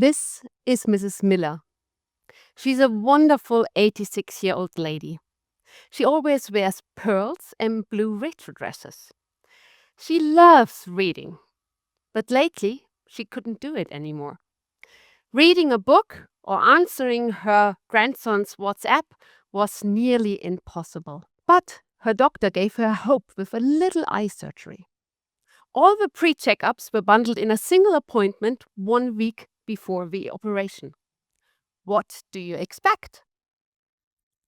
This is Mrs. Miller. She's a wonderful 86-year-old lady. She always wears pearls and blue retro dresses. She loves reading, but lately she couldn't do it anymore. Reading a book or answering her grandson's WhatsApp was nearly impossible. But her doctor gave her hope with a little eye surgery. All the pre-checkups were bundled in a single appointment 1 week before the operation. What do you expect?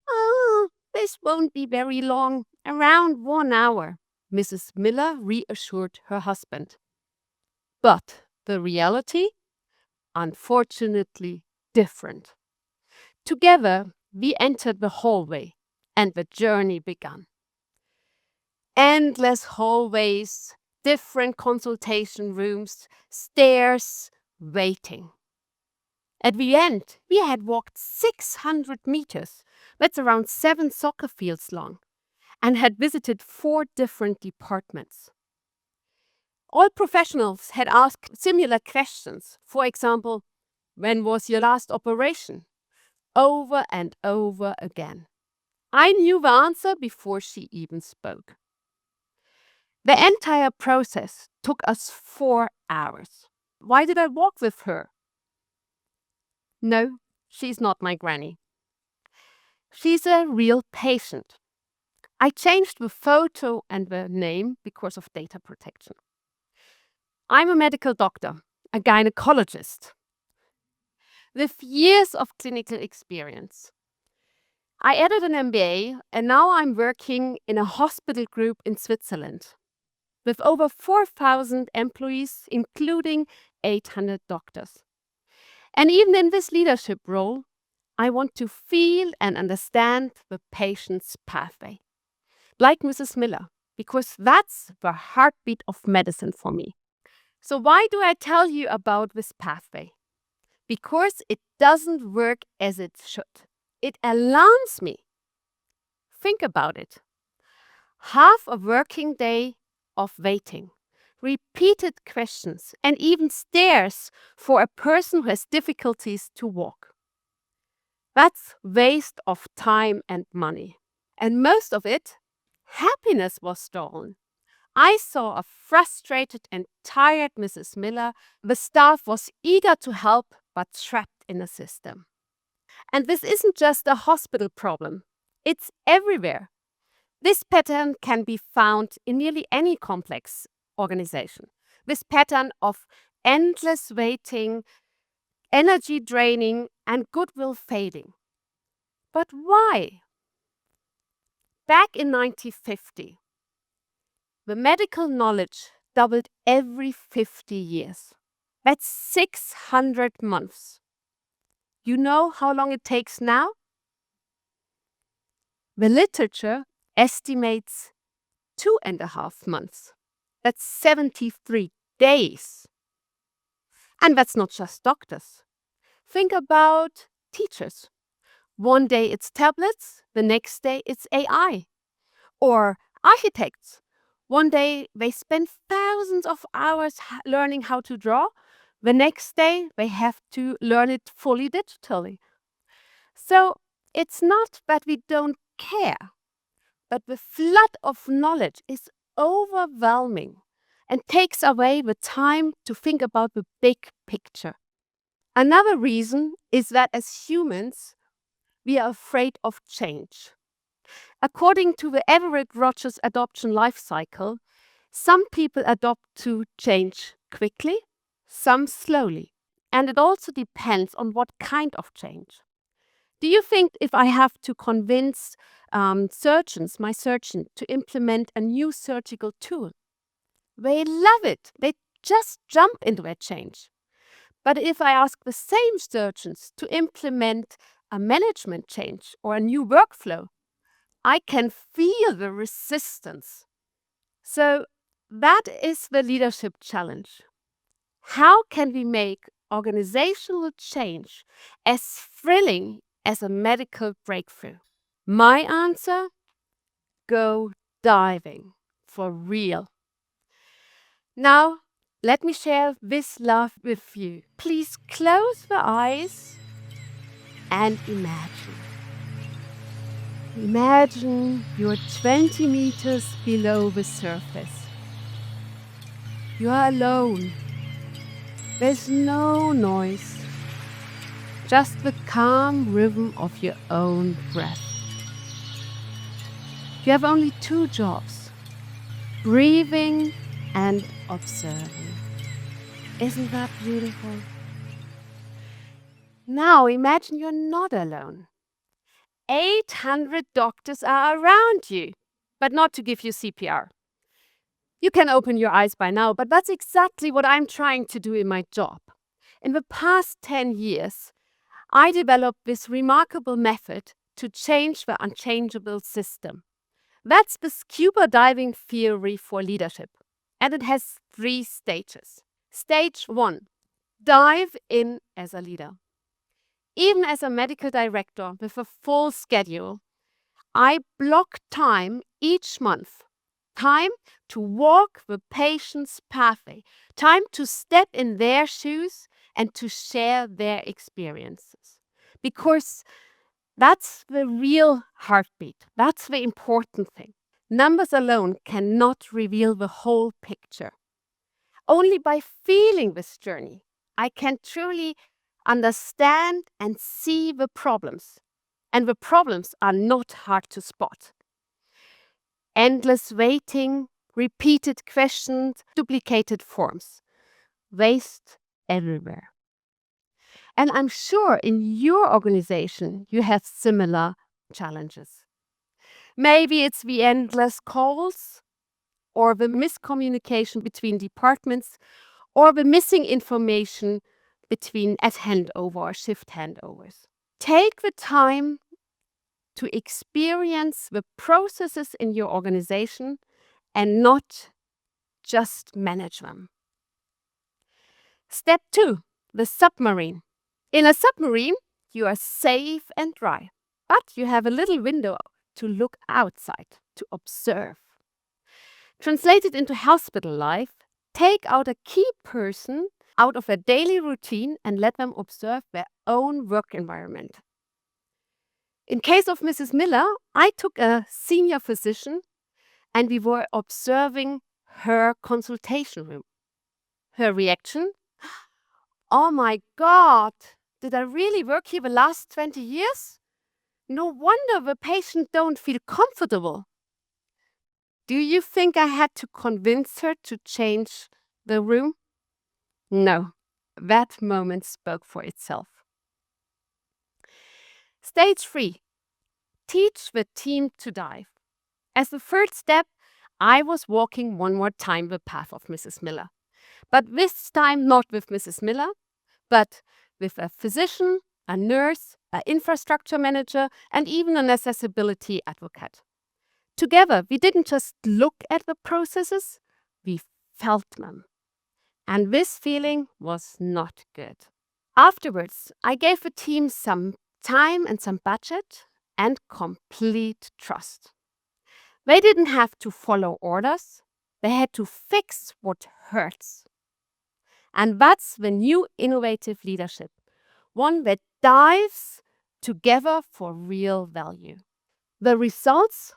Oh, this won't be very long, around 1 hour, Mrs. Miller reassured her husband. But the reality? Unfortunately, different. Together, we entered the hallway, and the journey began. Endless hallways, different consultation rooms, stairs, waiting. At the end, we had walked 600 meters, that's around 7 soccer fields long, and had visited 4 different departments. All professionals had asked similar questions. For example, when was your last operation? Over and over again. I knew the answer before she even spoke. The entire process took us 4 hours. Why did I walk with her? No, she's not my granny. She's a real patient. I changed the photo and the name because of data protection. I'm a medical doctor, a gynecologist, with years of clinical experience. I added an MBA and now I'm working in a hospital group in Switzerland with over 4,000 employees, including 800 doctors. And even in this leadership role, I want to feel and understand the patient's pathway, like Mrs. Miller, because that's the heartbeat of medicine for me. So why do I tell you about this pathway? Because it doesn't work as it should. It alarms me. Think about it. Half a working day of waiting, repeated questions, and even stares for a person who has difficulties to walk. That's waste of time and money. And most of it, happiness was stolen. I saw a frustrated and tired Mrs. Miller. The staff was eager to help, but trapped in a system. And this isn't just a hospital problem. It's everywhere. This pattern can be found in nearly any complex organization. This pattern of endless waiting, energy draining, and goodwill fading. But why? Back in 1950, the medical knowledge doubled every 50 years. That's 600 months. You know how long it takes now? The literature estimates 2.5 months. That's 73 days. And that's not just doctors. Think about teachers. One day it's tablets, the next day it's AI. Or architects. One day they spend thousands of hours learning how to draw. The next day they have to learn it fully digitally. So it's not that we don't care, but the flood of knowledge is overwhelming and takes away the time to think about the big picture. Another reason is that as humans, we are afraid of change. According to the Everett Rogers adoption life cycle, some people adopt to change quickly, some slowly. And it also depends on what kind of change. Do you think if I have to convince my surgeon, to implement a new surgical tool, they love it. They just jump into a change. But if I ask the same surgeons to implement a management change or a new workflow, I can feel the resistance. So that is the leadership challenge. How can we make organizational change as thrilling as a medical breakthrough? My answer? Go diving for real. Now, Let me share this love with you. Please close the eyes and imagine. Imagine you're 20 meters below the surface. You are alone. There's no noise, just the calm rhythm of your own breath. You have only two jobs, breathing and observing. Isn't that beautiful? Now imagine you're not alone. 800 doctors are around you, but not to give you CPR. You can open your eyes by now, but that's exactly what I'm trying to do in my job. In the past 10 years, I developed this remarkable method to change the unchangeable system. That's the scuba diving theory for leadership, and it has 3 stages. Stage 1, dive in as a leader. Even as a medical director with a full schedule, I block time each month. Time to walk the patient's pathway. Time to step in their shoes and to share their experiences. Because that's the real heartbeat. That's the important thing. Numbers alone cannot reveal the whole picture. Only by feeling this journey, I can truly understand and see the problems. And the problems are not hard to spot. Endless waiting, repeated questions, duplicated forms. Waste everywhere. And I'm sure in your organization you have similar challenges. Maybe it's the endless calls, or the miscommunication between departments, or the missing information between at handover or shift handovers. Take the time to experience the processes in your organization and not just manage them. Step 2, the submarine. In a submarine, you are safe and dry, but you have a little window to look outside, to observe. Translated into hospital life, take out a key person out of their daily routine and let them observe their own work environment. In case of Mrs. Miller, I took a senior physician and we were observing her consultation room. Her reaction? Oh my God, did I really work here the last 20 years? No wonder the patient don't feel comfortable. Do you think I had to convince her to change the room? No, that moment spoke for itself. Stage 3, teach the team to dive. As the third step, I was walking one more time the path of Mrs. Miller. But this time not with Mrs. Miller, but with a physician, a nurse, an infrastructure manager, and even an accessibility advocate. Together, we didn't just look at the processes, we felt them. And this feeling was not good. Afterwards, I gave the team some time and some budget and complete trust. They didn't have to follow orders, they had to fix what hurts. And that's the new innovative leadership, one that dives together for real value. The results?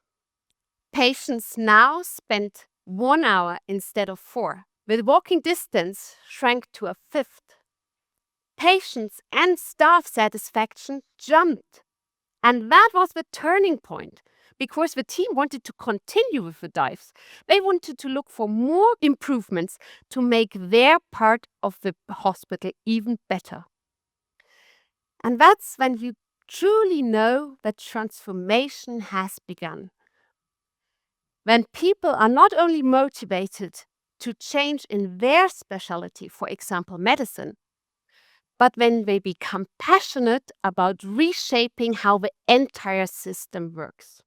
Patients now spend 1 hour instead of 4. The walking distance shrank to a fifth. Patients and staff satisfaction jumped. And that was the turning point, because the team wanted to continue with the dives. They wanted to look for more improvements to make their part of the hospital even better. And that's when you truly know that transformation has begun. When people are not only motivated to change in their specialty, for example, medicine, but when they become passionate about reshaping how the entire system works.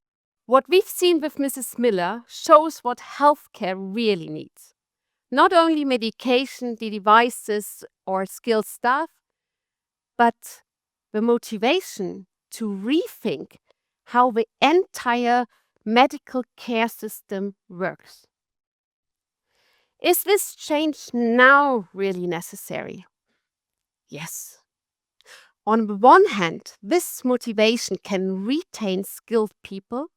What we've seen with Mrs. Miller shows what healthcare really needs. Not only medication, the devices, or skilled staff, but the motivation to rethink how the entire medical care system works. Is this change now really necessary? Yes. On the one hand, this motivation can retain skilled people,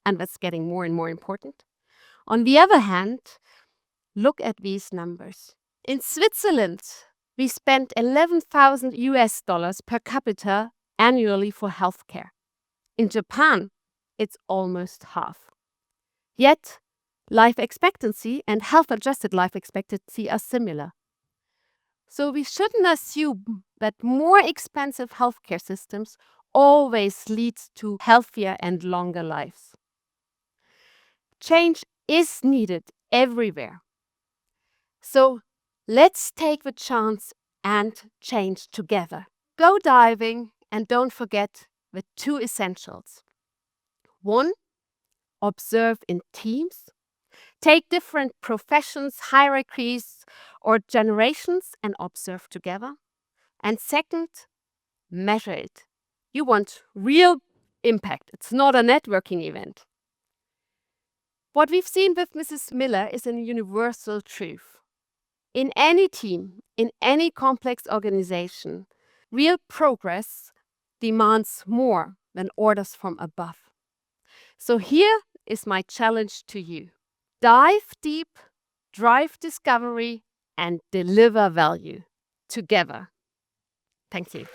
and that's getting more and more important. On the other hand, look at these numbers. In Switzerland, we spend 11,000 US dollars per capita annually for healthcare. In Japan, it's almost half. Yet, life expectancy and health-adjusted life expectancy are similar. So we shouldn't assume that more expensive healthcare systems always leads to healthier and longer lives. Change is needed everywhere. So let's take the chance and change together. Go diving and don't forget the 2 essentials. 1, observe in teams. Take different professions, hierarchies, or generations and observe together. And second, measure it. You want real impact. It's not a networking event. What we've seen with Mrs. Miller is a universal truth. In any team, in any complex organization, real progress demands more than orders from above. So here is my challenge to you. Dive deep, drive discovery, and deliver value together. Thank you.